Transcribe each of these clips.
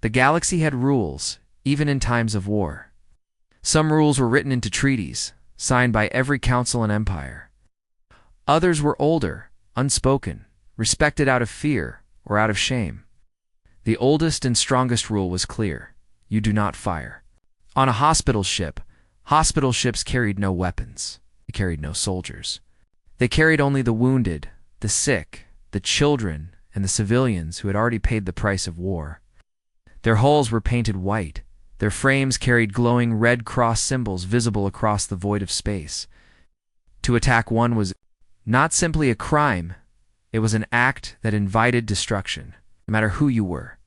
The galaxy had rules, even in times of war. Some rules were written into treaties, signed by every council and empire. Others were older, unspoken, respected out of fear or out of shame. The oldest and strongest rule was clear: you do not fire. On a hospital ship, hospital ships carried no weapons. They carried no soldiers. They carried only the wounded, the sick, the children, and the civilians who had already paid the price of war. Their hulls were painted white. Their frames carried glowing Red Cross symbols visible across the void of space. To attack one was not simply a crime, it was an act that invited destruction, no matter who you were.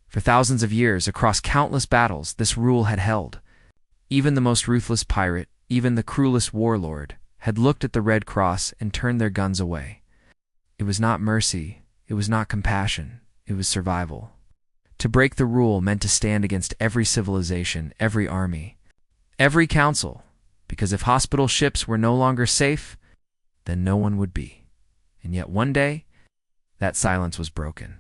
For thousands of years, across countless battles, this rule had held. Even the most ruthless pirate, even the cruelest warlord, had looked at the Red Cross and turned their guns away. It was not mercy, it was not compassion, it was survival. To break the rule meant to stand against every civilization, every army, every council, because if hospital ships were no longer safe, then no one would be. And yet one day, that silence was broken.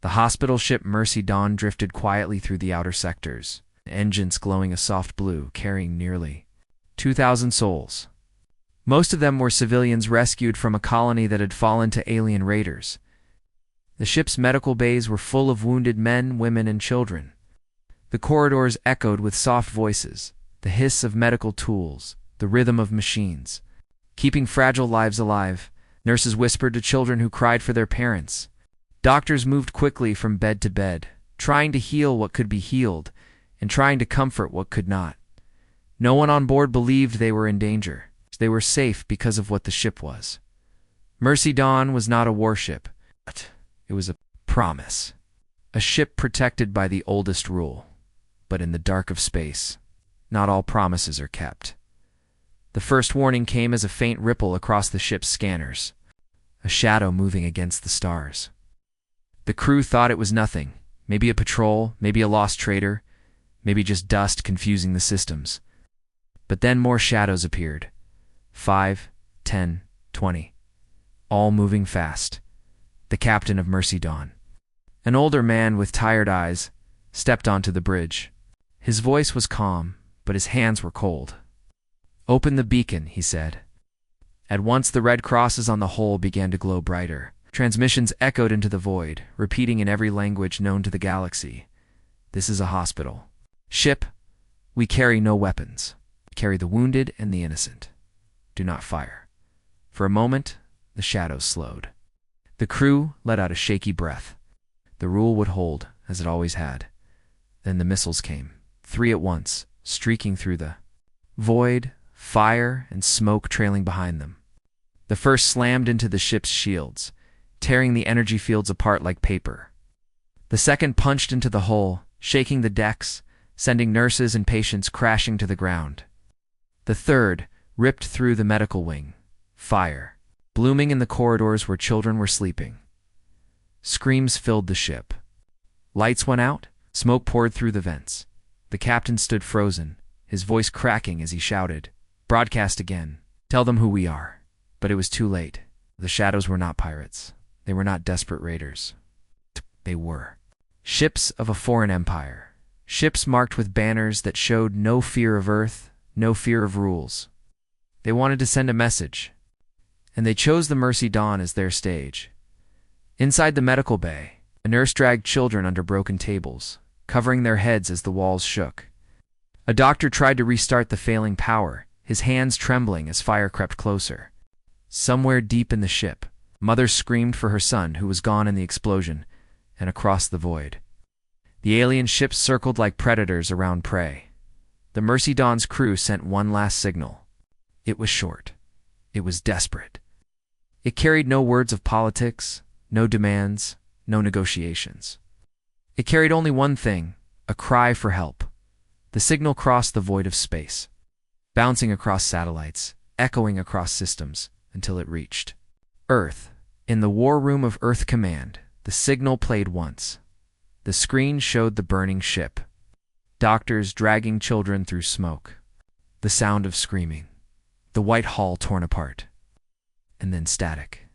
The hospital ship Mercy Dawn drifted quietly through the outer sectors, engines glowing a soft blue, carrying nearly 2,000 souls. Most of them were civilians rescued from a colony that had fallen to alien raiders. The ship's medical bays were full of wounded men, women, and children. The corridors echoed with soft voices, the hiss of medical tools, the rhythm of machines. Keeping fragile lives alive, nurses whispered to children who cried for their parents. Doctors moved quickly from bed to bed, trying to heal what could be healed and trying to comfort what could not. No one on board believed they were in danger. They were safe because of what the ship was. Mercy Dawn was not a warship, but it was a promise. A ship protected by the oldest rule. But in the dark of space, not all promises are kept. The first warning came as a faint ripple across the ship's scanners, a shadow moving against the stars. The crew thought it was nothing, maybe a patrol, maybe a lost trader, maybe just dust confusing the systems. But then more shadows appeared. 5, 10, 20, all moving fast. The captain of Mercy Dawn, an older man with tired eyes, stepped onto the bridge. His voice was calm, but his hands were cold. "Open the beacon," he said. At once the red crosses on the hull began to glow brighter. Transmissions echoed into the void, repeating in every language known to the galaxy. "This is a hospital. Ship, we carry no weapons. We carry the wounded and the innocent. Do not fire." For a moment, the shadows slowed. The crew let out a shaky breath. The rule would hold, as it always had. Then the missiles came, 3 at once, streaking through the void, fire and smoke trailing behind them. The first slammed into the ship's shields, tearing the energy fields apart like paper. The second punched into the hull, shaking the decks, sending nurses and patients crashing to the ground. The third ripped through the medical wing, fire, blooming in the corridors where children were sleeping. Screams filled the ship. Lights went out, smoke poured through the vents. The captain stood frozen, his voice cracking as he shouted, "Broadcast again. Tell them who we are." But it was too late. The shadows were not pirates. They were not desperate raiders. They were ships of a foreign empire. Ships marked with banners that showed no fear of Earth, no fear of rules. They wanted to send a message, and they chose the Mercy Dawn as their stage. Inside the medical bay, a nurse dragged children under broken tables, covering their heads as the walls shook. A doctor tried to restart the failing power, his hands trembling as fire crept closer. Somewhere deep in the ship, mother screamed for her son who was gone in the explosion, and across the void. The alien ships circled like predators around prey. The Mercy Dawn's crew sent one last signal. It was short. It was desperate. It carried no words of politics, no demands, no negotiations. It carried only one thing, a cry for help. The signal crossed the void of space, bouncing across satellites, echoing across systems, until it reached Earth. In the war room of Earth Command, the signal played once. The screen showed the burning ship, doctors dragging children through smoke, the sound of screaming, the white hull torn apart, and then static.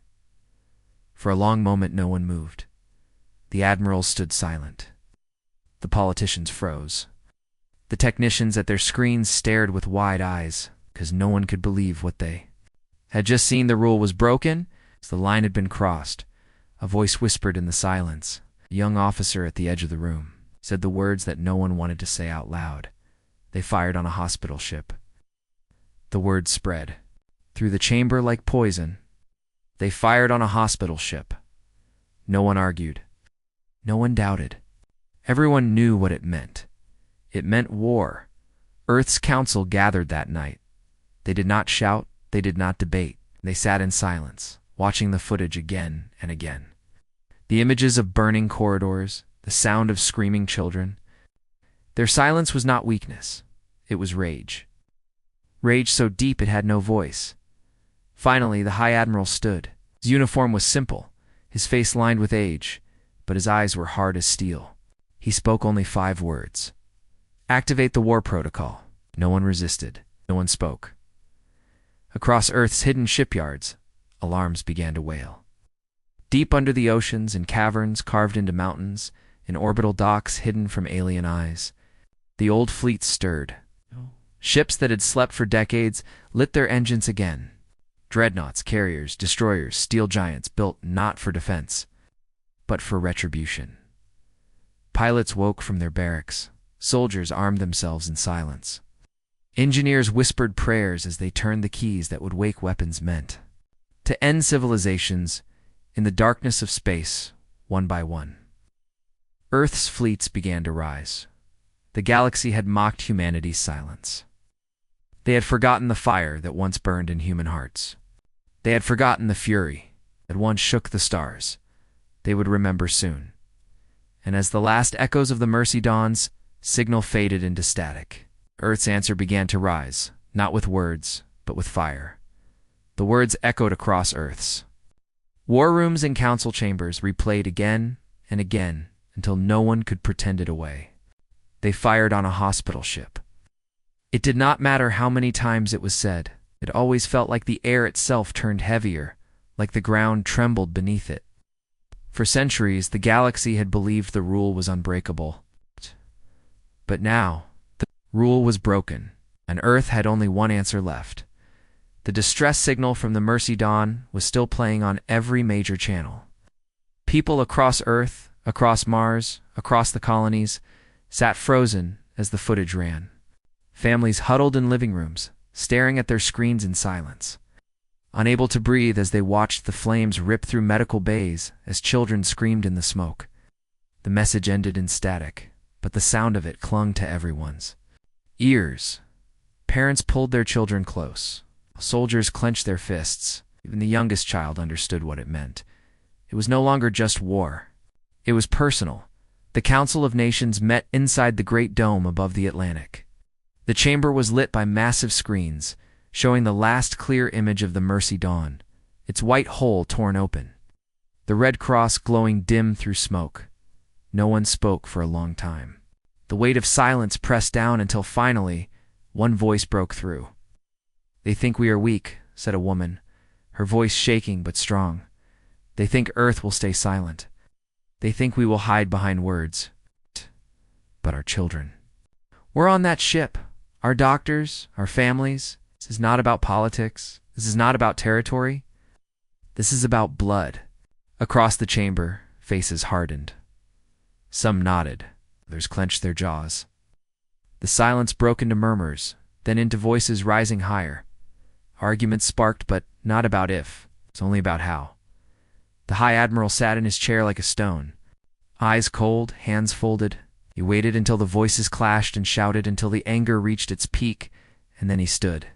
For a long moment no one moved. The admiral stood silent, The politicians froze. The technicians at their screens stared with wide eyes, because no one could believe what they had just seen. The rule was broken. The line had been crossed. A voice whispered in the silence. A young officer at the edge of the room said the words that no one wanted to say out loud. They fired on a hospital ship. The word spread through the chamber like poison. They fired on a hospital ship. No one argued. No one doubted. Everyone knew what it meant. It meant war. Earth's council gathered that night. They did not shout. They did not debate. They sat in silence, watching the footage again and again. The images of burning corridors, the sound of screaming children. Their silence was not weakness. It was rage. Rage so deep it had no voice. Finally, the High Admiral stood. His uniform was simple, his face lined with age, but his eyes were hard as steel. He spoke only 5 words. Activate the war protocol. No one resisted. No one spoke. Across Earth's hidden shipyards, alarms began to wail. Deep under the oceans, in caverns carved into mountains, in orbital docks hidden from alien eyes, the old fleet stirred. Ships that had slept for decades lit their engines again. Dreadnoughts, carriers, destroyers, steel giants built not for defense, but for retribution. Pilots woke from their barracks. Soldiers armed themselves in silence. Engineers whispered prayers as they turned the keys that would wake weapons meant to end civilizations in the darkness of space, one by one. Earth's fleets began to rise. The galaxy had mocked humanity's silence. They had forgotten the fire that once burned in human hearts. They had forgotten the fury that once shook the stars. They would remember soon. And as the last echoes of the Mercy Dawn's signal faded into static, Earth's answer began to rise, not with words, but with fire. The words echoed across Earth's war rooms and council chambers, replayed again and again until no one could pretend it away. They fired on a hospital ship. It did not matter how many times it was said. It always felt like the air itself turned heavier, like the ground trembled beneath it. For centuries, the galaxy had believed the rule was unbreakable. But now, the rule was broken, and Earth had only one answer left. The distress signal from the Mercy Dawn was still playing on every major channel. People across Earth, across Mars, across the colonies, sat frozen as the footage ran. Families huddled in living rooms, staring at their screens in silence, unable to breathe as they watched the flames rip through medical bays as children screamed in the smoke. The message ended in static, but the sound of it clung to everyone's ears. Parents pulled their children close. Soldiers clenched their fists. Even the youngest child understood what it meant. It was no longer just war. It was personal. The Council of Nations met inside the Great Dome above the Atlantic. The chamber was lit by massive screens, showing the last clear image of the Mercy Dawn, its white hull torn open, the Red Cross glowing dim through smoke. No one spoke for a long time. The weight of silence pressed down until finally, one voice broke through. "They think we are weak," said a woman, her voice shaking but strong. "They think Earth will stay silent. They think we will hide behind words. But our children. We're on that ship. Our doctors, our families. This is not about politics. This is not about territory. This is about blood." Across the chamber, faces hardened. Some nodded. Others clenched their jaws. The silence broke into murmurs, then into voices rising higher. Arguments sparked, but not about if. It's only about how. The High Admiral sat in his chair like a stone. Eyes cold, hands folded. He waited until the voices clashed and shouted until the anger reached its peak, and then he stood.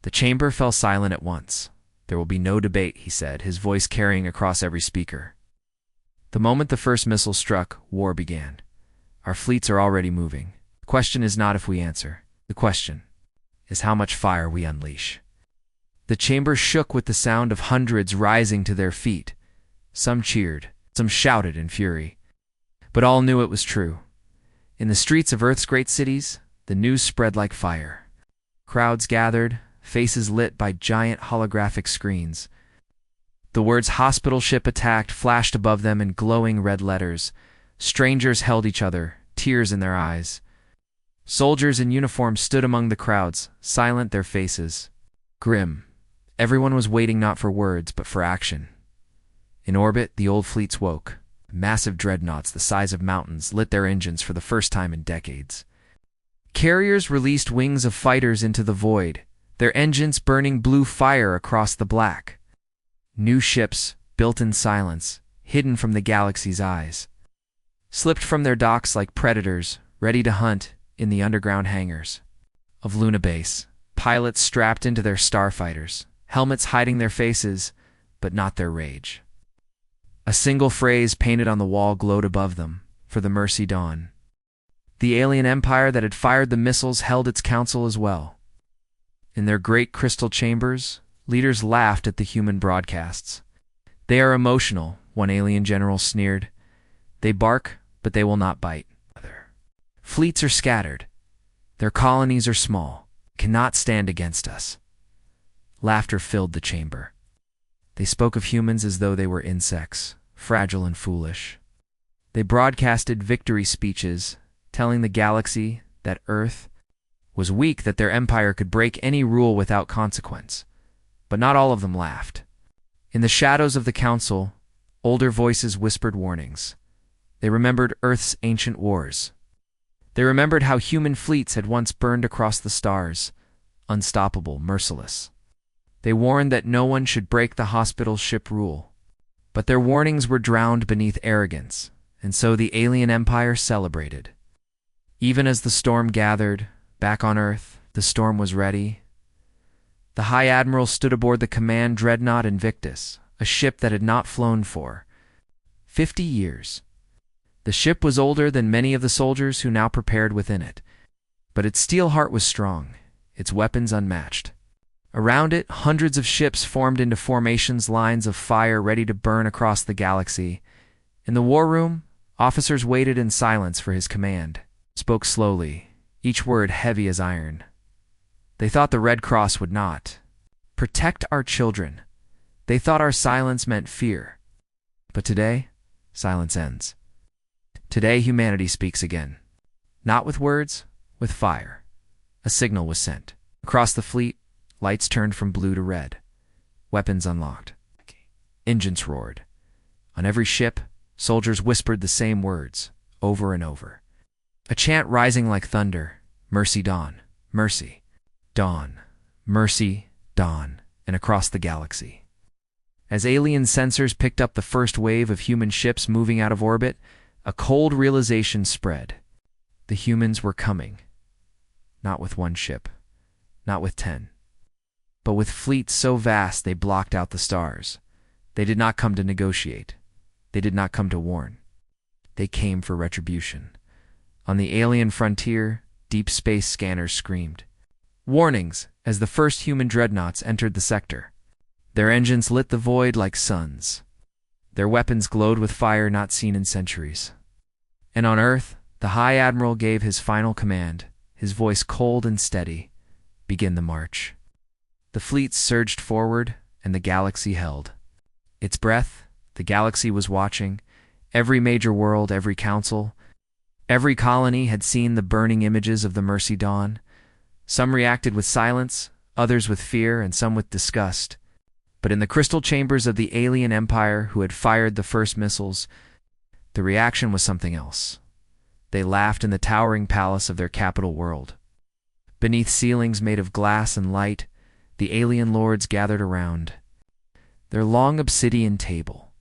The chamber fell silent at once. "There will be no debate," he said, his voice carrying across every speaker. "The moment the first missile struck, war began. Our fleets are already moving. The question is not if we answer. The question is how much fire we unleash." The chamber shook with the sound of hundreds rising to their feet. Some cheered, some shouted in fury. But all knew it was true. In the streets of Earth's great cities, the news spread like fire. Crowds gathered, faces lit by giant holographic screens. The words "hospital ship attacked" flashed above them in glowing red letters. Strangers held each other, tears in their eyes. Soldiers in uniform stood among the crowds, silent, their faces grim. Everyone was waiting not for words, but for action. In orbit, the old fleets woke. Massive dreadnoughts the size of mountains lit their engines for the first time in decades. Carriers released wings of fighters into the void, their engines burning blue fire across the black. New ships, built in silence, hidden from the galaxy's eyes, slipped from their docks like predators, ready to hunt in the underground hangars of Luna Base. Pilots strapped into their starfighters, helmets hiding their faces, but not their rage. A single phrase painted on the wall glowed above them: for the Mercy Dawn. The alien empire that had fired the missiles held its council as well. In their great crystal chambers, leaders laughed at the human broadcasts. "They are emotional," one alien general sneered. "They bark, but they will not bite." "Fleets are scattered. Their colonies are small, cannot stand against us." Laughter filled the chamber. They spoke of humans as though they were insects, fragile and foolish. They broadcasted victory speeches, telling the galaxy that Earth was weak, that their empire could break any rule without consequence. But not all of them laughed. In the shadows of the council, older voices whispered warnings. They remembered Earth's ancient wars. They remembered how human fleets had once burned across the stars, unstoppable, merciless. They warned that no one should break the hospital ship rule. But their warnings were drowned beneath arrogance, and so the alien empire celebrated. Even as the storm gathered, back on Earth, the storm was ready. The High Admiral stood aboard the command dreadnought Invictus, a ship that had not flown for 50 years. The ship was older than many of the soldiers who now prepared within it, but its steel heart was strong, its weapons unmatched. Around it, hundreds of ships formed into formations, lines of fire ready to burn across the galaxy. In the war room, officers waited in silence for his command, spoke slowly, each word heavy as iron. They thought the Red Cross would not protect our children. They thought our silence meant fear. But today, silence ends. Today, humanity speaks again. Not with words, with fire. A signal was sent. Across the fleet, lights turned from blue to red. Weapons unlocked. Engines roared. On every ship, soldiers whispered the same words, over and over. A chant rising like thunder: "Mercy Dawn, Mercy, Dawn, Mercy, Dawn," and across the galaxy. As alien sensors picked up the first wave of human ships moving out of orbit, a cold realization spread. The humans were coming. Not with one ship, not with 10, but with fleets so vast they blocked out the stars. They did not come to negotiate. They did not come to warn. They came for retribution. On the alien frontier, deep space scanners screamed warnings as the first human dreadnoughts entered the sector. Their engines lit the void like suns. Their weapons glowed with fire not seen in centuries. And on Earth, the High Admiral gave his final command, his voice cold and steady: "Begin the march." The fleet surged forward, and the galaxy held its breath. The galaxy was watching. Every major world, every council, every colony had seen the burning images of the Mercy Dawn. Some reacted with silence, others with fear, and some with disgust. But in the crystal chambers of the alien empire who had fired the first missiles, the reaction was something else. They laughed in the towering palace of their capital world. Beneath ceilings made of glass and light, the alien lords gathered around their long obsidian table.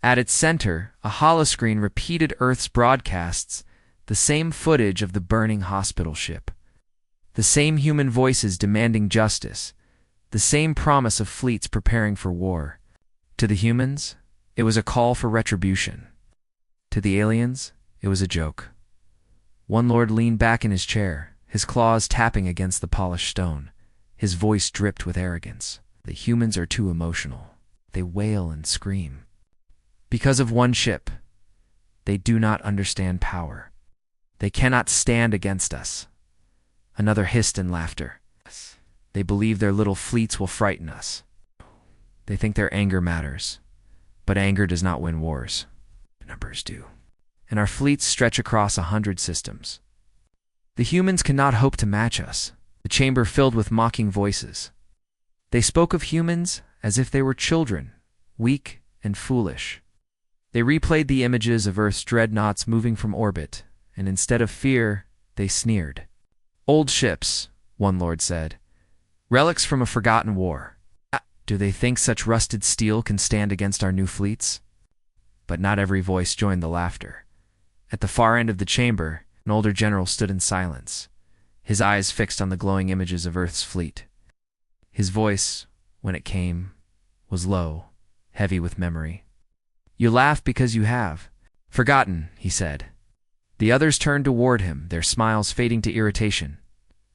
At its center, a holoscreen repeated Earth's broadcasts, the same footage of the burning hospital ship, the same human voices demanding justice, the same promise of fleets preparing for war. To the humans, it was a call for retribution. To the aliens, it was a joke. One lord leaned back in his chair, his claws tapping against the polished stone. His voice dripped with arrogance. "The humans are too emotional. They wail and scream. Because of one ship, they do not understand power. They cannot stand against us." Another hissed in laughter. "They believe their little fleets will frighten us. They think their anger matters. But anger does not win wars. Numbers do." and our fleets stretch across 100 systems. The humans cannot hope to match us. The chamber filled with mocking voices. They spoke of humans as if they were children, weak and foolish. They replayed the images of Earth's dreadnoughts moving from orbit, and instead of fear, they sneered. "Old ships," one lord said. "Relics from a forgotten war. Do they think such rusted steel can stand against our new fleets?" But not every voice joined the laughter. At the far end of the chamber, an older general stood in silence, his eyes fixed on the glowing images of Earth's fleet. His voice, when it came, was low, heavy with memory. "You laugh because you have forgotten," he said. The others turned toward him, their smiles fading to irritation.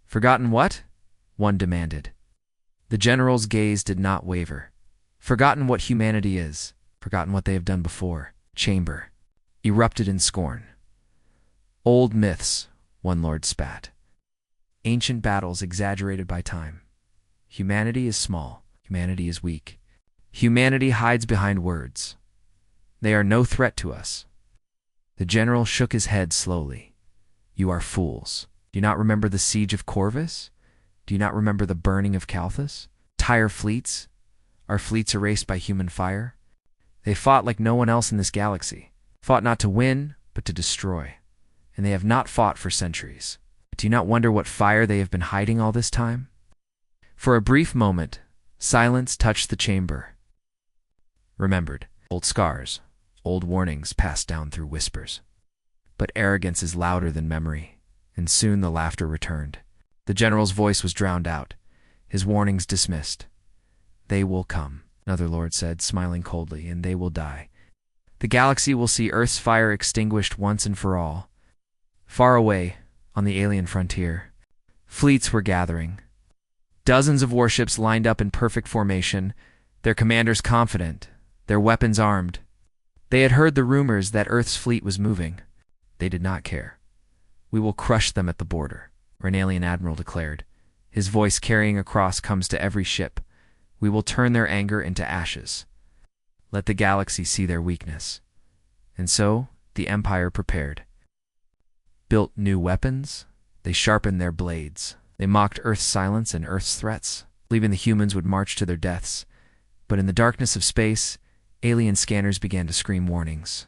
"Forgotten what?" one demanded. The general's gaze did not waver. "Forgotten what humanity is, forgotten what they have done before." Chamber erupted in scorn. "Old myths," one lord spat. "Ancient battles exaggerated by time. Humanity is small, humanity is weak. Humanity hides behind words. They are no threat to us." The general shook his head slowly. "You are fools. Do you not remember the siege of Corvus? Do you not remember the burning of Calthus? Entire fleets? Our fleets erased by human fire? They fought like no one else in this galaxy. Fought not to win, but to destroy. And they have not fought for centuries. Do you not wonder what fire they have been hiding all this time?" For a brief moment, silence touched the chamber. Remembered, old scars, old warnings passed down through whispers. But arrogance is louder than memory, and soon the laughter returned. The general's voice was drowned out, his warnings dismissed. "They will come," another lord said, smiling coldly, "and they will die. The galaxy will see Earth's fire extinguished once and for all." Far away, on the alien frontier, fleets were gathering. Dozens of warships lined up in perfect formation, their commanders confident, their weapons armed. They had heard the rumors that Earth's fleet was moving. They did not care. "We will crush them at the border," an alien admiral declared. His voice carrying across comes to every ship. "We will turn their anger into ashes. Let the galaxy see their weakness." And so, the Empire prepared. Built new weapons, they sharpened their blades. They mocked Earth's silence and Earth's threats, believing the humans would march to their deaths. But in the darkness of space, alien scanners began to scream warnings.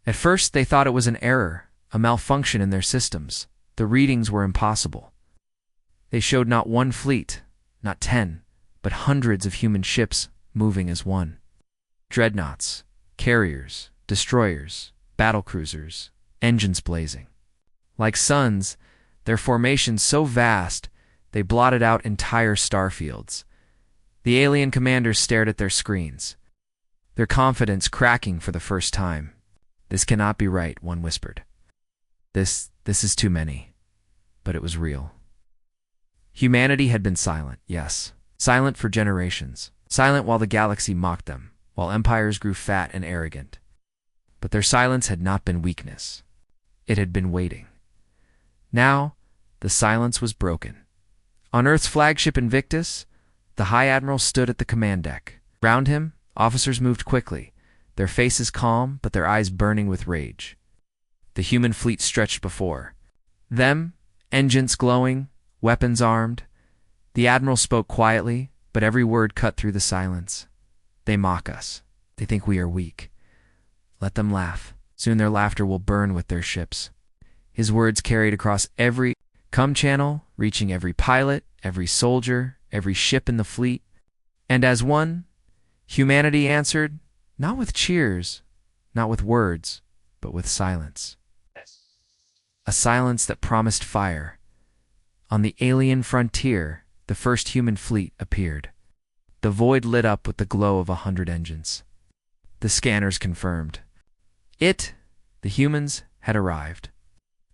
At first, they thought it was an error, a malfunction in their systems. The readings were impossible. They showed not one fleet, not 10, but hundreds of human ships moving as one. Dreadnoughts, carriers, destroyers, battlecruisers, engines blazing. Like suns, their formations so vast, they blotted out entire starfields. The alien commanders stared at their screens, their confidence cracking for the first time. "This cannot be right," one whispered. This is too many." But it was real. Humanity had been silent, yes. Silent for generations. Silent while the galaxy mocked them, while empires grew fat and arrogant. But their silence had not been weakness. It had been waiting. Now, the silence was broken. On Earth's flagship Invictus, the High Admiral stood at the command deck. Round him, officers moved quickly, their faces calm but their eyes burning with rage. The human fleet stretched before them, engines glowing, weapons armed. The Admiral spoke quietly, but every word cut through the silence. "They mock us. They think we are weak. Let them laugh. Soon their laughter will burn with their ships." His words carried across every channel, reaching every pilot, every soldier, every ship in the fleet. And as one, humanity answered, not with cheers, not with words, but with silence. A silence that promised fire. On the alien frontier, the first human fleet appeared. The void lit up with the glow of 100 engines. The scanners confirmed. The humans, had arrived.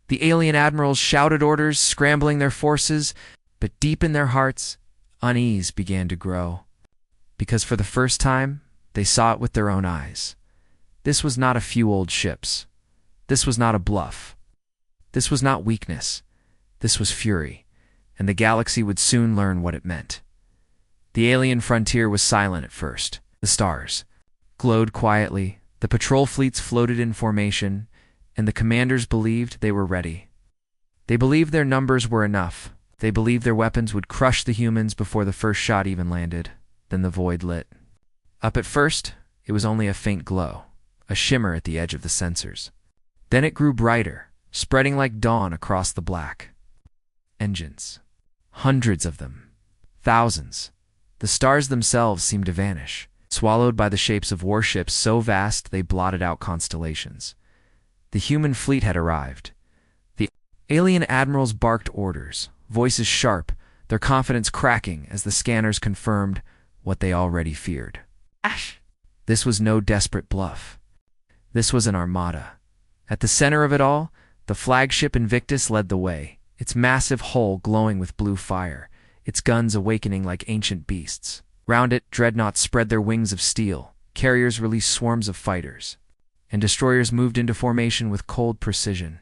The alien admirals shouted orders, scrambling their forces, but deep in their hearts, unease began to grow. Because for the first time, they saw it with their own eyes. This was not a few old ships. This was not a bluff. This was not weakness. This was fury, and the galaxy would soon learn what it meant. The alien frontier was silent at first. The stars glowed quietly. The patrol fleets floated in formation, and the commanders believed they were ready. They believed their numbers were enough. They believed their weapons would crush the humans before the first shot even landed. Then the void lit up. At first, it was only a faint glow, a shimmer at the edge of the sensors. Then it grew brighter, spreading like dawn across the black. Engines. Hundreds of them. Thousands. The stars themselves seemed to vanish, swallowed by the shapes of warships so vast they blotted out constellations. The human fleet had arrived. The alien admirals barked orders, voices sharp, their confidence cracking as the scanners confirmed what they already feared. Ash! This was no desperate bluff. This was an armada. At the center of it all, the flagship Invictus led the way, its massive hull glowing with blue fire, its guns awakening like ancient beasts. Round it, dreadnoughts spread their wings of steel, carriers released swarms of fighters, and destroyers moved into formation with cold precision.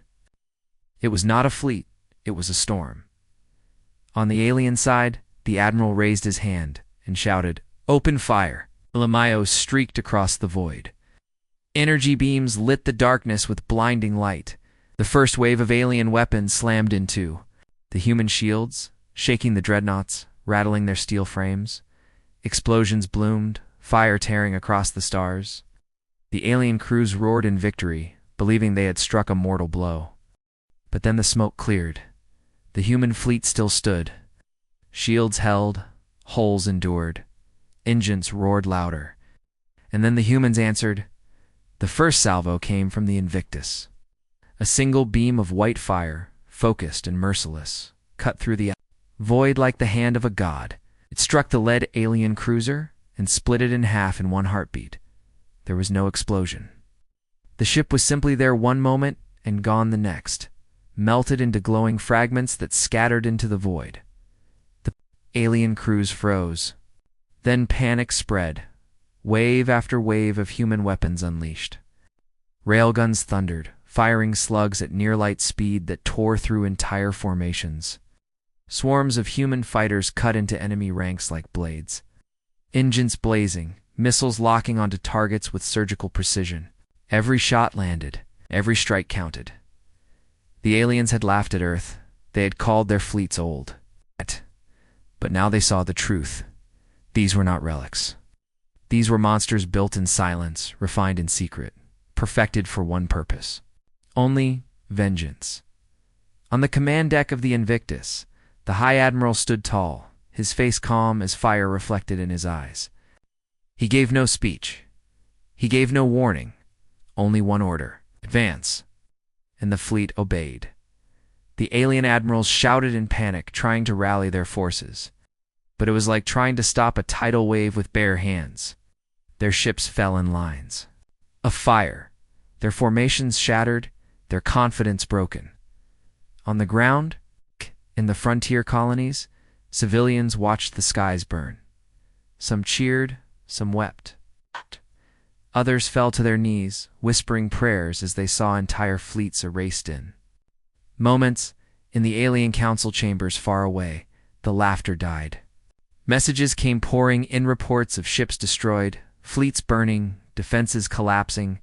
It was not a fleet, it was a storm. On the alien side, the admiral raised his hand and shouted, "Open fire!" Lamayo streaked across the void. Energy beams lit the darkness with blinding light. The first wave of alien weapons slammed into the human shields, shaking the dreadnoughts, rattling their steel frames. Explosions bloomed, fire tearing across the stars. The alien crews roared in victory, believing they had struck a mortal blow. But then the smoke cleared. The human fleet still stood. Shields held, hulls endured, engines roared louder. And then the humans answered. The first salvo came from the Invictus. A single beam of white fire, focused and merciless, cut through the void like the hand of a god. It struck the lead alien cruiser and split it in half in one heartbeat. There was no explosion. The ship was simply there one moment and gone the next, melted into glowing fragments that scattered into the void. The alien crews froze. Then panic spread, wave after wave of human weapons unleashed. Railguns thundered, firing slugs at near-light speed that tore through entire formations. Swarms of human fighters cut into enemy ranks like blades. Engines blazing, missiles locking onto targets with surgical precision. Every shot landed, every strike counted. The aliens had laughed at Earth. They had called their fleets old. But now they saw the truth. These were not relics. These were monsters built in silence, refined in secret, perfected for one purpose. Only vengeance. On the command deck of the Invictus, the High Admiral stood tall, his face calm as fire reflected in his eyes. He gave no speech. He gave no warning. Only one order: advance. And the fleet obeyed. The alien admirals shouted in panic, trying to rally their forces. But it was like trying to stop a tidal wave with bare hands. Their ships fell in lines of fire, their formations shattered, their confidence broken. On the ground, in the frontier colonies, civilians watched the skies burn. Some cheered, some wept. Others fell to their knees, whispering prayers as they saw entire fleets erased in moments. In the alien council chambers far away, the laughter died. Messages came pouring in, reports of ships destroyed, fleets burning, defenses collapsing.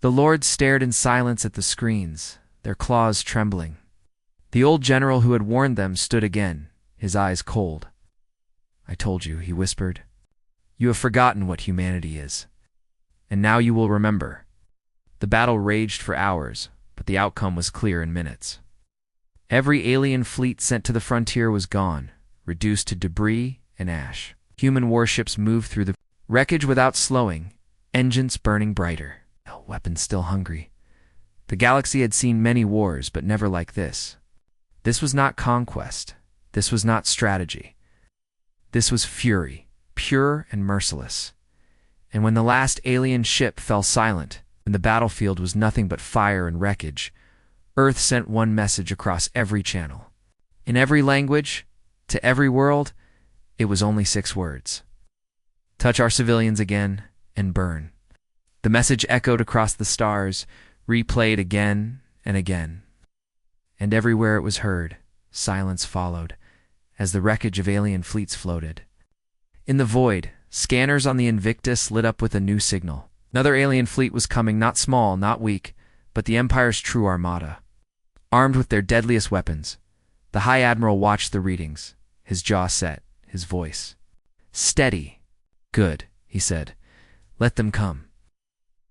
The lords stared in silence at the screens, their claws trembling. The old general who had warned them stood again, his eyes cold. "I told you," he whispered. "You have forgotten what humanity is. And now you will remember." The battle raged for hours, but the outcome was clear in minutes. Every alien fleet sent to the frontier was gone, reduced to debris and ash. Human warships moved through the wreckage without slowing, engines burning brighter, weapons still hungry. The galaxy had seen many wars, but never like this. This was not conquest. This was not strategy. This was fury, pure and merciless. And when the last alien ship fell silent, and the battlefield was nothing but fire and wreckage, Earth sent one message across every channel. In every language, to every world, it was only 6 words. Touch our civilians again and burn. The message echoed across the stars, replayed again and again. And everywhere it was heard, silence followed, as the wreckage of alien fleets floated. In the void, scanners on the Invictus lit up with a new signal. Another alien fleet was coming, not small, not weak, but the Empire's true armada. Armed with their deadliest weapons, the High Admiral watched the readings, his jaw set, his voice steady. "Good," he said. "Let them come."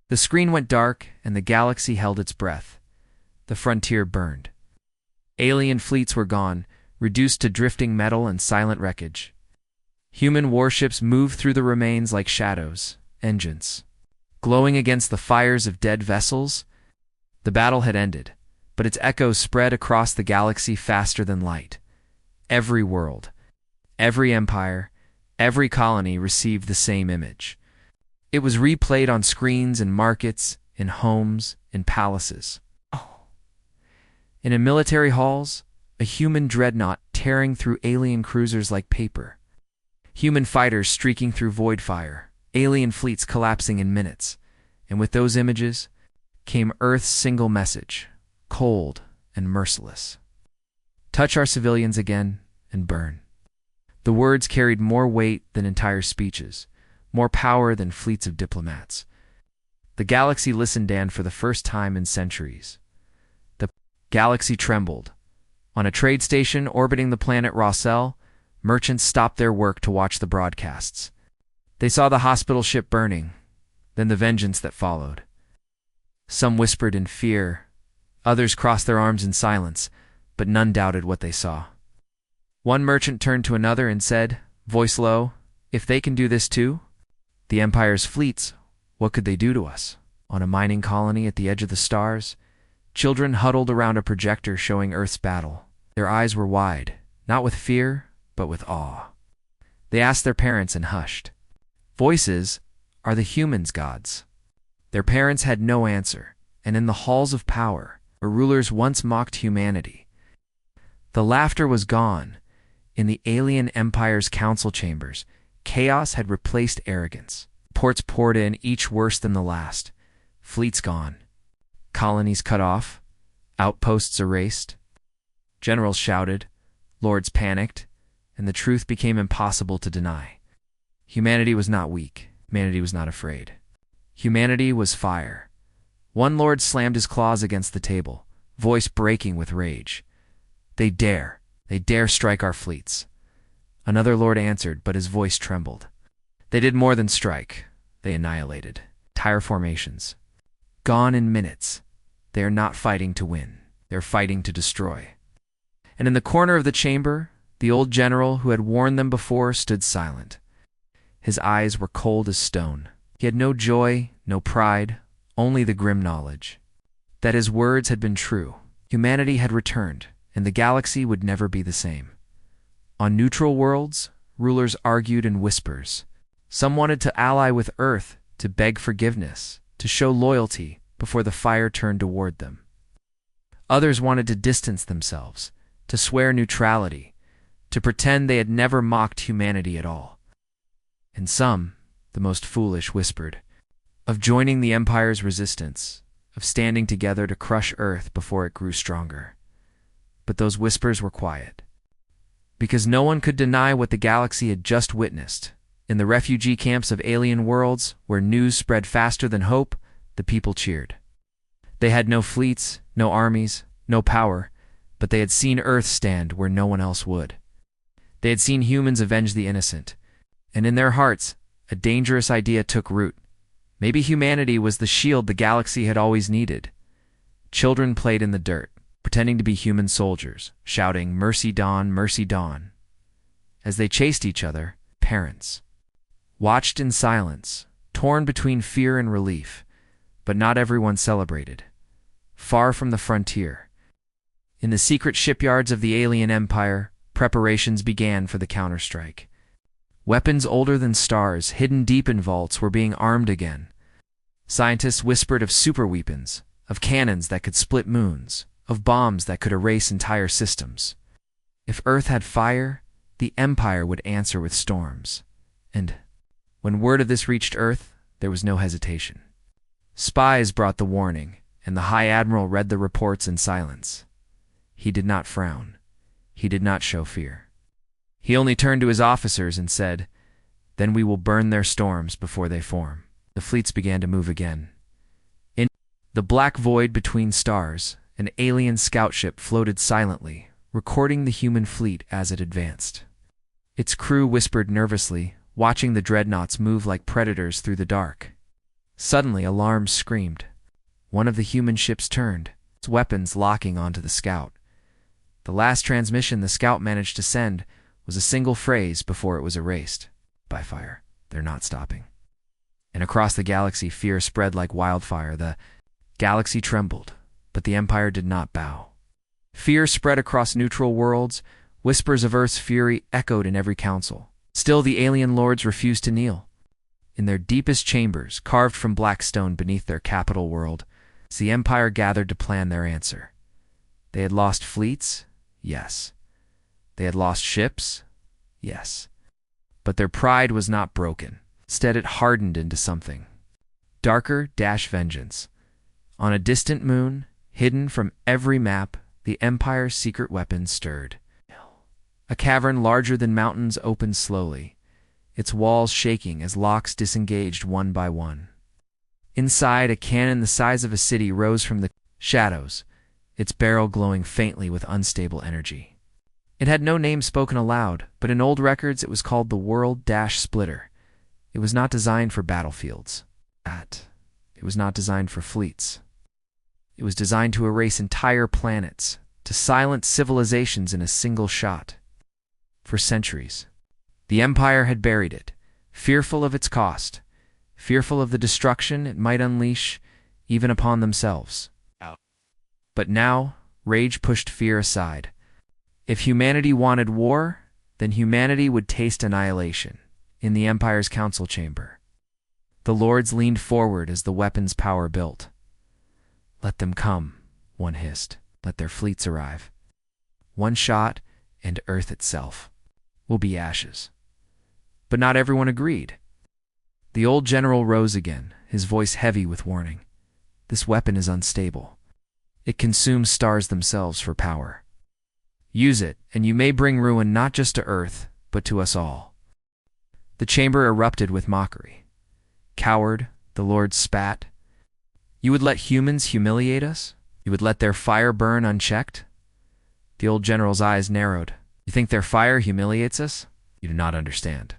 The screen went dark, and the galaxy held its breath. The frontier burned. Alien fleets were gone, reduced to drifting metal and silent wreckage. Human warships moved through the remains like shadows, engines glowing against the fires of dead vessels. The battle had ended, but its echoes spread across the galaxy faster than light. Every world, every empire, every colony received the same image. It was replayed on screens in markets, in homes, in palaces. In military halls, a human dreadnought tearing through alien cruisers like paper. Human fighters streaking through void fire, alien fleets collapsing in minutes. And with those images came Earth's single message, cold and merciless: touch our civilians again and burn. The words carried more weight than entire speeches, more power than fleets of diplomats. The galaxy listened, and for the first time in centuries, the galaxy trembled. On a trade station orbiting the planet Ruthless, merchants stopped their work to watch the broadcasts. They saw the hospital ship burning, then the vengeance that followed. Some whispered in fear, others crossed their arms in silence, but none doubted what they saw. One merchant turned to another and said, voice low, "If they can do this too, the Empire's fleets, what could they do to us?" On a mining colony at the edge of the stars, children huddled around a projector showing Earth's battle. Their eyes were wide, not with fear, but with awe. They asked their parents and hushed. Voices, "Are the humans gods?" Their parents had no answer, and in the halls of power, where rulers once mocked humanity, the laughter was gone. In the alien empire's council chambers, chaos had replaced arrogance. Reports poured in, each worse than the last. Fleets gone, colonies cut off, outposts erased. Generals shouted, lords panicked, and the truth became impossible to deny. Humanity was not weak. Humanity was not afraid. Humanity was fire. One lord slammed his claws against the table, voice breaking with rage. They dare strike our fleets." Another lord answered, but his voice trembled. "They did more than strike. They annihilated. Entire formations. Gone in minutes. They are not fighting to win. They're fighting to destroy." And in the corner of the chamber, the old general who had warned them before stood silent. His eyes were cold as stone. He had no joy, no pride, only the grim knowledge that his words had been true. Humanity had returned, and the galaxy would never be the same. On neutral worlds, rulers argued in whispers. Some wanted to ally with Earth, to beg forgiveness, to show loyalty before the fire turned toward them. Others wanted to distance themselves, to swear neutrality, to pretend they had never mocked humanity at all. And some, the most foolish, whispered of joining the Empire's resistance, of standing together to crush Earth before it grew stronger. But those whispers were quiet, because no one could deny what the galaxy had just witnessed. In the refugee camps of alien worlds, where news spread faster than hope, the people cheered. They had no fleets, no armies, no power, but they had seen Earth stand where no one else would. They had seen humans avenge the innocent, and in their hearts, a dangerous idea took root. Maybe humanity was the shield the galaxy had always needed. Children played in the dirt, pretending to be human soldiers, shouting, "Mercy Dawn, Mercy Dawn." As they chased each other, parents watched in silence, torn between fear and relief, but not everyone celebrated. Far from the frontier, in the secret shipyards of the alien empire, preparations began for the counterstrike. Weapons older than stars, hidden deep in vaults, were being armed again. Scientists whispered of superweapons, of cannons that could split moons, of bombs that could erase entire systems. If Earth had fire, the Empire would answer with storms. And when word of this reached Earth, there was no hesitation. Spies brought the warning, and the High Admiral read the reports in silence. He did not frown. He did not show fear. He only turned to his officers and said, "Then we will burn their storms before they form." The fleets began to move again. The black void between stars, an alien scout ship floated silently, recording the human fleet as it advanced. Its crew whispered nervously, watching the dreadnoughts move like predators through the dark. Suddenly, alarms screamed. One of the human ships turned, its weapons locking onto the scout. The last transmission the scout managed to send was a single phrase before it was erased. By fire, they're not stopping. And across the galaxy, fear spread like wildfire. The galaxy trembled, but the Empire did not bow. Fear spread across neutral worlds. Whispers of Earth's fury echoed in every council. Still, the alien lords refused to kneel. In their deepest chambers, carved from black stone beneath their capital world, the Empire gathered to plan their answer. They had lost fleets? Yes. They had lost ships? Yes. But their pride was not broken. Instead, it hardened into something. Darker vengeance. On a distant moon, hidden from every map, the Empire's secret weapons stirred. A cavern larger than mountains opened slowly, its walls shaking as locks disengaged one by one. Inside, a cannon the size of a city rose from the shadows, its barrel glowing faintly with unstable energy. It had no name spoken aloud, but in old records it was called the World-Splitter. It was not designed for battlefields. It was not designed for fleets. It was designed to erase entire planets, to silence civilizations in a single shot. For centuries, the Empire had buried it, fearful of its cost, fearful of the destruction it might unleash even upon themselves. But now, rage pushed fear aside. If humanity wanted war, then humanity would taste annihilation in the Empire's council chamber. The lords leaned forward as the weapon's power built. "Let them come," one hissed. "Let their fleets arrive. One shot, and Earth itself will be ashes." But not everyone agreed. The old general rose again, his voice heavy with warning. "This weapon is unstable. It consumes stars themselves for power. Use it, and you may bring ruin not just to Earth, but to us all." The chamber erupted with mockery. "Coward," the lords spat. "You would let humans humiliate us? You would let their fire burn unchecked?" The old general's eyes narrowed. "You think their fire humiliates us? You do not understand.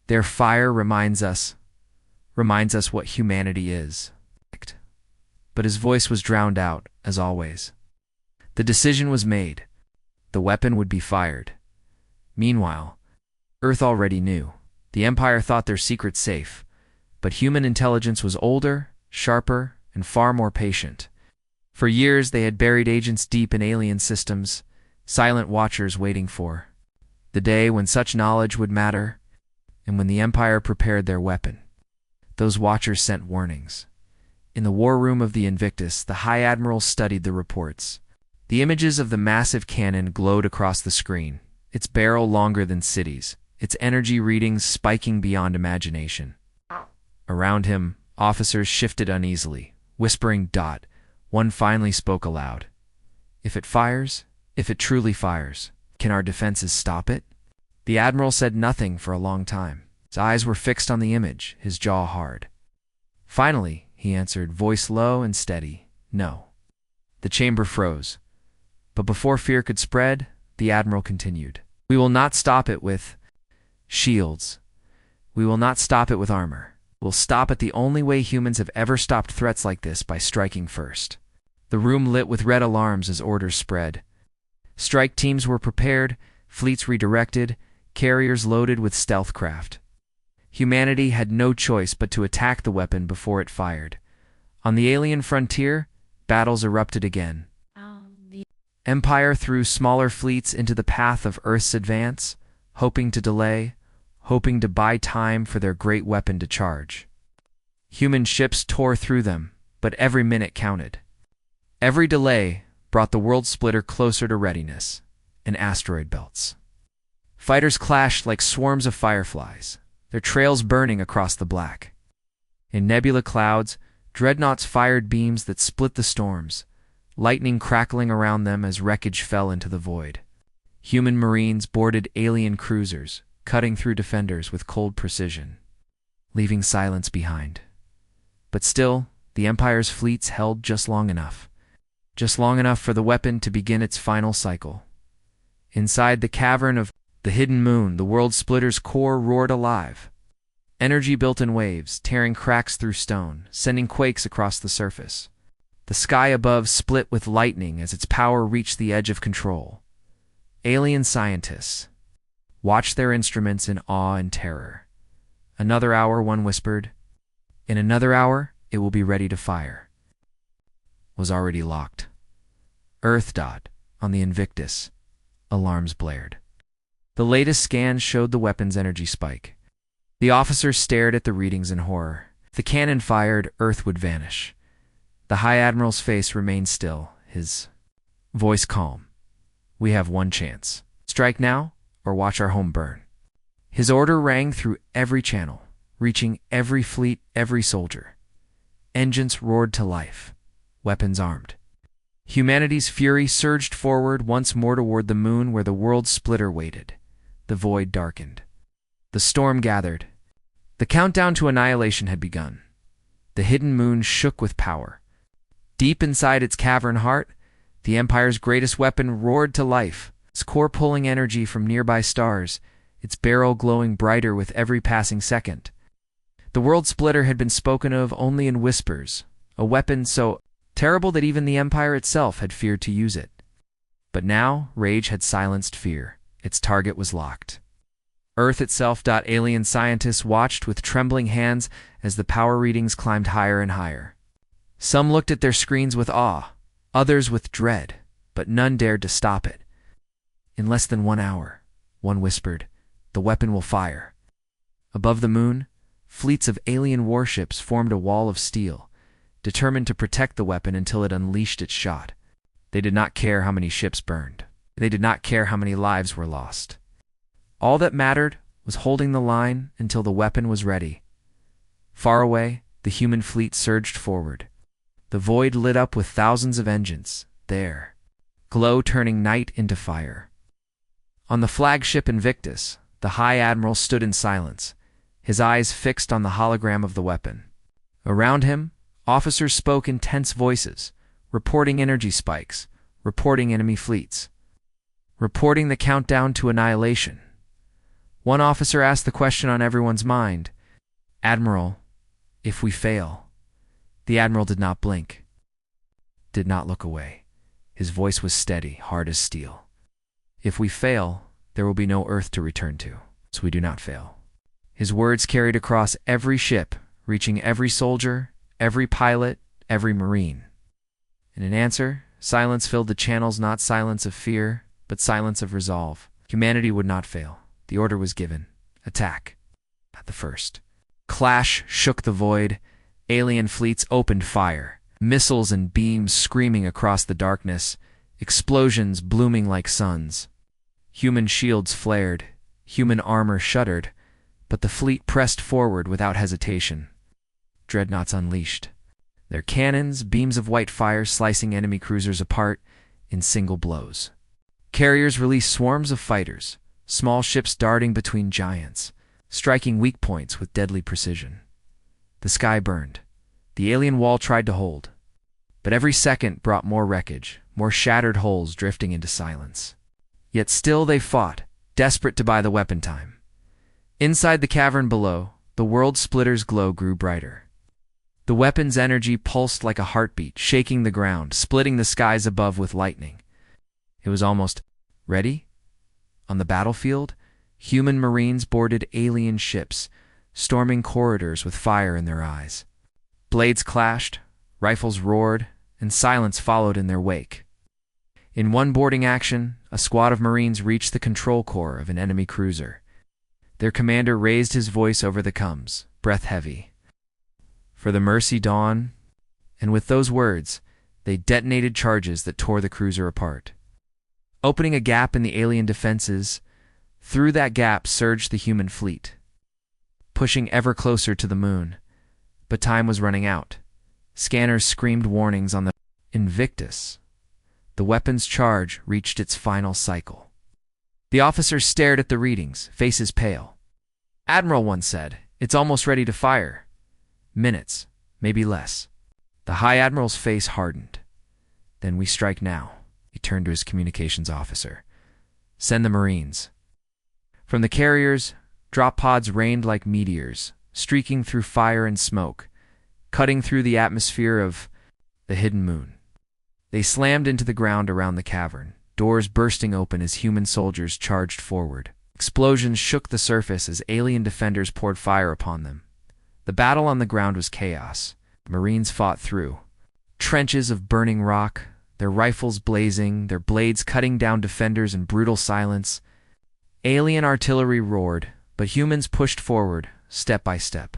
Their fire reminds us what humanity is." But his voice was drowned out, as always. The decision was made. The weapon would be fired. Meanwhile, Earth already knew. The Empire thought their secret safe, but human intelligence was older, sharper, and far more patient. For years they had buried agents deep in alien systems, silent watchers waiting for the day when such knowledge would matter, and when the Empire prepared their weapon. Those watchers sent warnings. In the war room of the Invictus, the High Admiral studied the reports. The images of the massive cannon glowed across the screen, its barrel longer than cities, its energy readings spiking beyond imagination. Around him, officers shifted uneasily, whispering dot. One finally spoke aloud. If it truly fires, can our defenses stop it?" The Admiral said nothing for a long time. His eyes were fixed on the image, his jaw hard. Finally, he answered, voice low and steady, "No." The chamber froze. But before fear could spread, the Admiral continued. "We will not stop it with shields. We will not stop it with armor. We'll stop it the only way humans have ever stopped threats like this, by striking first." The room lit with red alarms as orders spread. Strike teams were prepared, fleets redirected, carriers loaded with stealth craft. Humanity had no choice but to attack the weapon before it fired. On the alien frontier, battles erupted again. Empire threw smaller fleets into the path of Earth's advance, hoping to delay, hoping to buy time for their great weapon to charge. Human ships tore through them, but every minute counted. Every delay brought the world splitter closer to readiness and asteroid belts. Fighters clashed like swarms of fireflies, their trails burning across the black. In nebula clouds, dreadnoughts fired beams that split the storms, lightning crackling around them as wreckage fell into the void. Human marines boarded alien cruisers, cutting through defenders with cold precision, leaving silence behind. But still, the Empire's fleets held just long enough. Just long enough for the weapon to begin its final cycle. Inside the cavern of the hidden moon, the world splitter's core roared alive. Energy built in waves, tearing cracks through stone, sending quakes across the surface. The sky above split with lightning as its power reached the edge of control. Alien scientists watched their instruments in awe and terror. Another hour, one whispered. In another hour, it will be ready to fire. Was already locked. Earth dot on the Invictus. Alarms blared. The latest scans showed the weapon's energy spike. The officers stared at the readings in horror. If the cannon fired, Earth would vanish. The High Admiral's face remained still, his voice calm. We have one chance. Strike now, or watch our home burn. His order rang through every channel, reaching every fleet, every soldier. Engines roared to life, weapons armed. Humanity's fury surged forward once more toward the moon where the world splitter waited. The void darkened. The storm gathered. The countdown to annihilation had begun. The hidden moon shook with power. Deep inside its cavern heart, the Empire's greatest weapon roared to life, its core pulling energy from nearby stars, its barrel glowing brighter with every passing second. The world splitter had been spoken of only in whispers, a weapon so terrible that even the Empire itself had feared to use it. But now, rage had silenced fear. Its target was locked. Earth itself. Alien scientists watched with trembling hands as the power readings climbed higher and higher. Some looked at their screens with awe, others with dread, but none dared to stop it. In less than 1 hour, one whispered, the weapon will fire. Above the moon, fleets of alien warships formed a wall of steel, determined to protect the weapon until it unleashed its shot. They did not care how many ships burned. They did not care how many lives were lost. All that mattered was holding the line until the weapon was ready. Far away, the human fleet surged forward. The void lit up with thousands of engines, there, glow turning night into fire. On the flagship Invictus, the High Admiral stood in silence, his eyes fixed on the hologram of the weapon. Around him, officers spoke in tense voices, reporting energy spikes, reporting enemy fleets, reporting the countdown to annihilation. One officer asked the question on everyone's mind, Admiral, if we fail? The Admiral did not blink, did not look away. His voice was steady, hard as steel. If we fail, there will be no Earth to return to, so we do not fail. His words carried across every ship, reaching every soldier, every pilot, every Marine. And in answer, silence filled the channels, not silence of fear, but silence of resolve. Humanity would not fail. The order was given. Attack. At the first clash shook the void. Alien fleets opened fire. Missiles and beams screaming across the darkness. Explosions blooming like suns. Human shields flared. Human armor shuddered. But the fleet pressed forward without hesitation. Dreadnoughts unleashed. Their cannons, beams of white fire slicing enemy cruisers apart in single blows. Carriers released swarms of fighters. Small ships darting between giants, striking weak points with deadly precision. The sky burned. The alien wall tried to hold. But every second brought more wreckage, more shattered hulls drifting into silence. Yet still they fought, desperate to buy the weapon time. Inside the cavern below, the world splitter's glow grew brighter. The weapon's energy pulsed like a heartbeat, shaking the ground, splitting the skies above with lightning. It was almost ready. On the battlefield, human Marines boarded alien ships, storming corridors with fire in their eyes. Blades clashed, rifles roared, and silence followed in their wake. In one boarding action, a squad of Marines reached the control core of an enemy cruiser. Their commander raised his voice over the comms, breath heavy. For the mercy dawn, and with those words, they detonated charges that tore the cruiser apart. Opening a gap in the alien defenses, through that gap surged the human fleet, pushing ever closer to the moon. But time was running out. Scanners screamed warnings on the Invictus. The weapon's charge reached its final cycle. The officers stared at the readings, faces pale. Admiral, one said, it's almost ready to fire. Minutes, maybe less. The High Admiral's face hardened. "Then we strike now." He turned to his communications officer. "Send the Marines." From the carriers, drop pods rained like meteors, streaking through fire and smoke, cutting through the atmosphere of the hidden moon. They slammed into the ground around the cavern, doors bursting open as human soldiers charged forward. Explosions shook the surface as alien defenders poured fire upon them. The battle on the ground was chaos. Marines fought through trenches of burning rock, their rifles blazing, their blades cutting down defenders in brutal silence. Alien artillery roared, but humans pushed forward, step by step.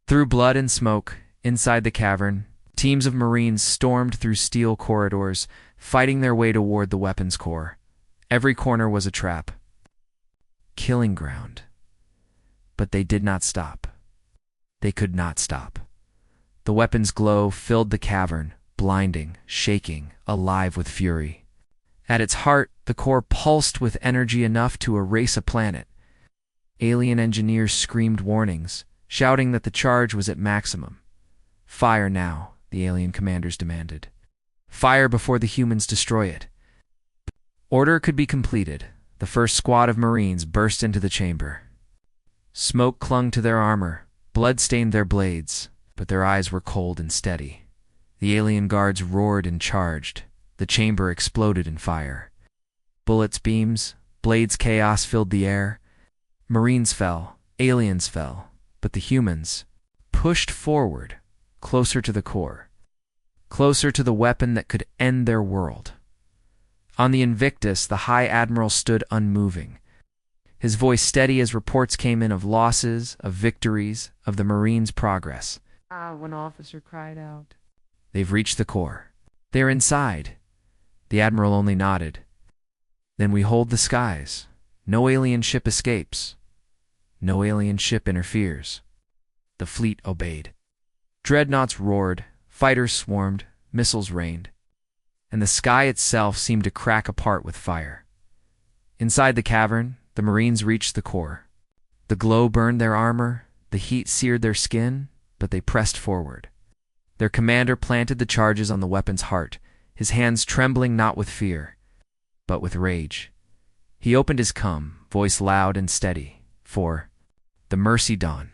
Through blood and smoke, inside the cavern, teams of Marines stormed through steel corridors, fighting their way toward the weapons core. Every corner was a trap. Killing ground. But they did not stop. They could not stop. The weapon's glow filled the cavern, blinding, shaking, alive with fury. At its heart, the core pulsed with energy enough to erase a planet. Alien engineers screamed warnings, shouting that the charge was at maximum. "Fire now," the alien commanders demanded. "Fire before the humans destroy it." Order could be completed. The first squad of Marines burst into the chamber. Smoke clung to their armor, blood stained their blades, but their eyes were cold and steady. The alien guards roared and charged. The chamber exploded in fire. Bullets, beams, blades, chaos filled the air. Marines fell, aliens fell, but the humans pushed forward, closer to the core, closer to the weapon that could end their world. On the Invictus, the High Admiral stood unmoving, his voice steady as reports came in of losses, of victories, of the Marines' progress. One officer cried out. "They've reached the core. They're inside." The Admiral only nodded. "Then we hold the skies. No alien ship escapes. No alien ship interferes." The fleet obeyed. Dreadnoughts roared, fighters swarmed, missiles rained, and the sky itself seemed to crack apart with fire. Inside the cavern, the Marines reached the core. The glow burned their armor, the heat seared their skin, but they pressed forward. Their commander planted the charges on the weapon's heart, his hands trembling not with fear, but with rage. He opened his voice loud and steady, for the Mercy Dawn.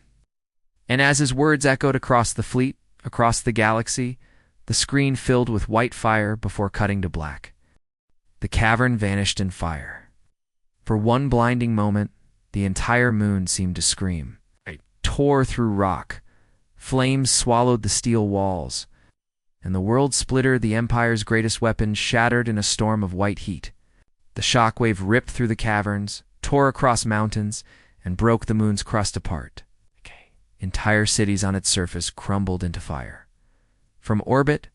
And as his words echoed across the fleet, across the galaxy, the screen filled with white fire before cutting to black. The cavern vanished in fire. For one blinding moment, the entire moon seemed to scream. It tore through rock. Flames swallowed the steel walls, and the world splitter, the Empire's greatest weapon, shattered in a storm of white heat. The shockwave ripped through the caverns, tore across mountains, and broke the moon's crust apart. Entire cities on its surface crumbled into fire. From orbit,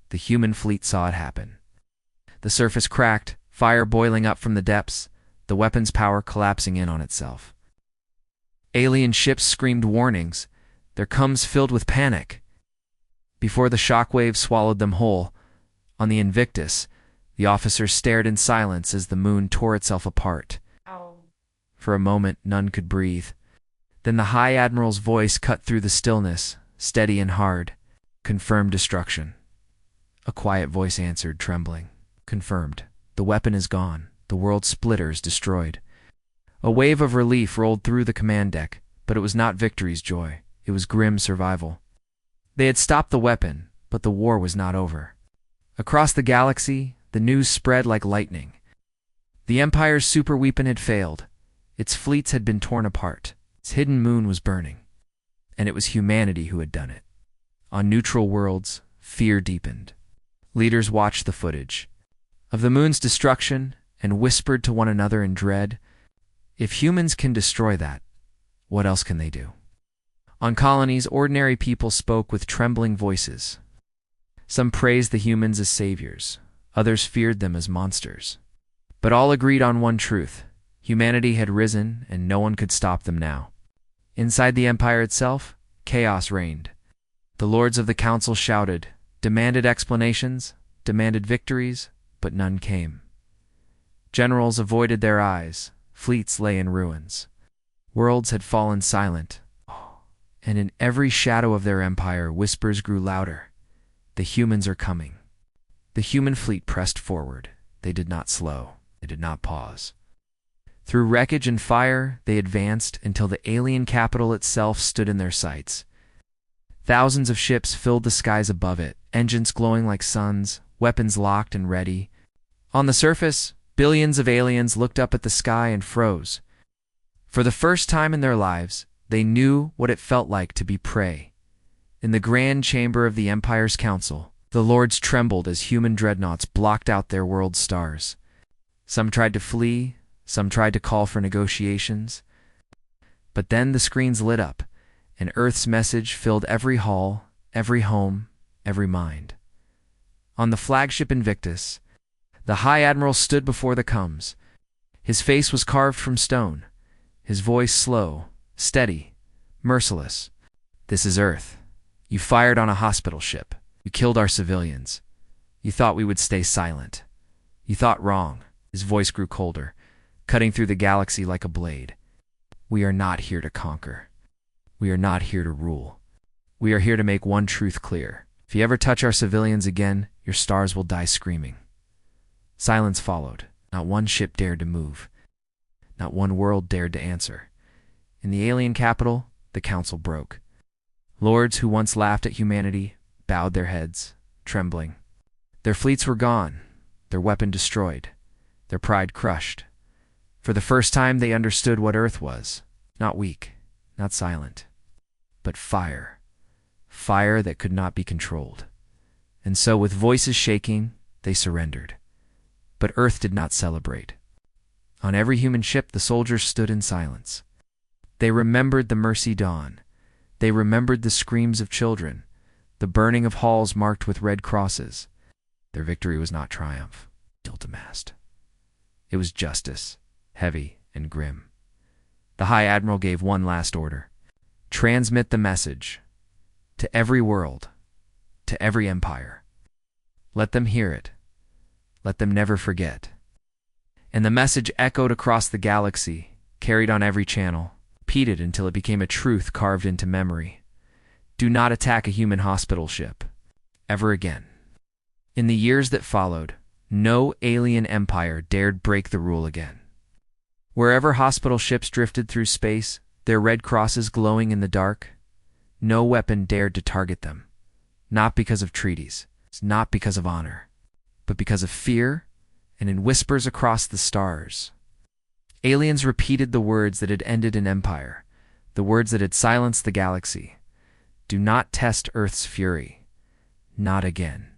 the human fleet saw it happen. The surface cracked, fire boiling up from the depths, the weapon's power collapsing in on itself. Alien ships screamed warnings, their comms filled with panic. Before the shockwave swallowed them whole, on the Invictus, the officers stared in silence as the moon tore itself apart. For a moment, none could breathe. Then the High Admiral's voice cut through the stillness, steady and hard. "Confirmed destruction." A quiet voice answered, trembling. "Confirmed. The weapon is gone. The world splitter is destroyed." A wave of relief rolled through the command deck, but it was not victory's joy. It was grim survival. They had stopped the weapon, but the war was not over. Across the galaxy, the news spread like lightning. The Empire's superweapon had failed. Its fleets had been torn apart. Its hidden moon was burning. And it was humanity who had done it. On neutral worlds, fear deepened. Leaders watched the footage of the moon's destruction and whispered to one another in dread, "If humans can destroy that, what else can they do?" On colonies, ordinary people spoke with trembling voices. Some praised the humans as saviors. Others feared them as monsters. But all agreed on one truth. Humanity had risen, and no one could stop them now. Inside the Empire itself, chaos reigned. The lords of the council shouted, demanded explanations, demanded victories, but none came. Generals avoided their eyes. Fleets lay in ruins. Worlds had fallen silent. And in every shadow of their empire, whispers grew louder. The humans are coming. The human fleet pressed forward. They did not slow. They did not pause. Through wreckage and fire, they advanced until the alien capital itself stood in their sights. Thousands of ships filled the skies above it, engines glowing like suns, weapons locked and ready. On the surface, billions of aliens looked up at the sky and froze. For the first time in their lives, they knew what it felt like to be prey. In the grand chamber of the Empire's council, the lords trembled as human dreadnoughts blocked out their world's stars. Some tried to flee, some tried to call for negotiations. But then the screens lit up, and Earth's message filled every hall, every home, every mind. On the flagship Invictus, the High Admiral stood before the coms. His face was carved from stone, his voice slow, steady, merciless. "This is Earth. You fired on a hospital ship. You killed our civilians. You thought we would stay silent. You thought wrong." His voice grew colder, cutting through the galaxy like a blade. "We are not here to conquer. We are not here to rule. We are here to make one truth clear. If you ever touch our civilians again, your stars will die screaming." Silence followed. Not one ship dared to move. Not one world dared to answer. In the alien capital, the council broke. Lords who once laughed at humanity bowed their heads, trembling. Their fleets were gone, their weapon destroyed, their pride crushed. For the first time they understood what Earth was. Not weak, not silent, but fire. Fire that could not be controlled. And so, with voices shaking, they surrendered. But Earth did not celebrate. On every human ship, the soldiers stood in silence. They remembered the Mercy Dawn. They remembered the screams of children, the burning of halls marked with red crosses. Their victory was not triumph, Iltimast. It was justice, heavy and grim. The High Admiral gave one last order. Transmit the message to every world, to every empire. Let them hear it. Let them never forget. And the message echoed across the galaxy, carried on every channel, repeated until it became a truth carved into memory. Do not attack a human hospital ship, ever again. In the years that followed, no alien empire dared break the rule again. Wherever hospital ships drifted through space, their red crosses glowing in the dark, no weapon dared to target them. Not because of treaties, not because of honor, but because of fear and in whispers across the stars. Aliens repeated the words that had ended an empire, the words that had silenced the galaxy. Do not test Earth's fury. Not again.